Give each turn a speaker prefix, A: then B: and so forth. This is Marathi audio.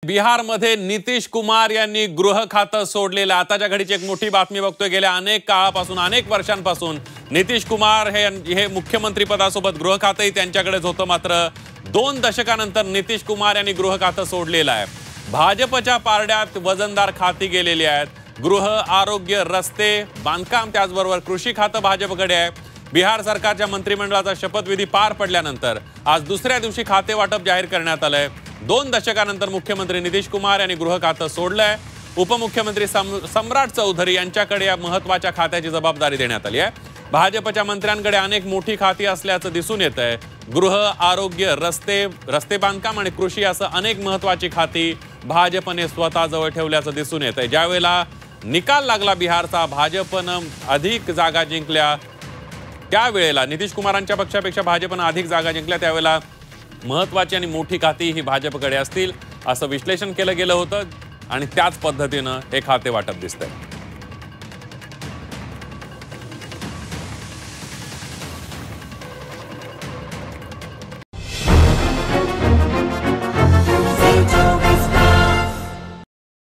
A: बिहारमध्ये नितीश कुमार यांनी गृह खातं सोडलेलं आताच्या घडीची एक मोठी बातमी बघतोय। गेल्या अनेक काळापासून अनेक वर्षांपासून नितीश कुमार हे मुख्यमंत्री पदासोबत गृह खातंही त्यांच्याकडेच होतं। मात्र 2 दशकानंतर नितीश कुमार यांनी गृह खातं सोडलेलं आहे। भाजपच्या पारड्यात वजनदार खाती गेलेली आहेत। गृह, आरोग्य, रस्ते, बांधकाम त्याचबरोबर कृषी खातं भाजपकडे आहे। बिहार सरकारच्या मंत्रिमंडळाचा शपथविधी पार पडल्यानंतर आज दुसऱ्या दिवशी खाते वाटप जाहीर करण्यात आलंय। 2 दशकानंतर मुख्यमंत्री नितीश कुमार यांनी गृह खातं सोडलंय। उपमुख्यमंत्री सम्राट चौधरी यांच्याकडे या महत्त्वाच्या खात्याची जबाबदारी देण्यात आली आहे। भाजपच्या मंत्र्यांकडे अनेक मोठी खाती असल्याचं दिसून येतंय। गृह, आरोग्य, रस्ते बांधकाम आणि कृषी असं अनेक महत्त्वाची खाती भाजपने स्वतःजवळ ठेवल्याचं दिसून येतंय। ज्यावेळेला निकाल लागला बिहारचा, भाजपनं अधिक जागा जिंकल्या, त्यावेळेला नितीश कुमारांच्या पक्षापेक्षा भाजपनं अधिक जागा जिंकल्या। त्यावेळेला महत्त्वाची आणि मोठी खाती ही भाजपकडे असतील असं विश्लेषण केलं गेलं होतं आणि त्याच पद्धतीनं हे खाते वाटप दिसतंय।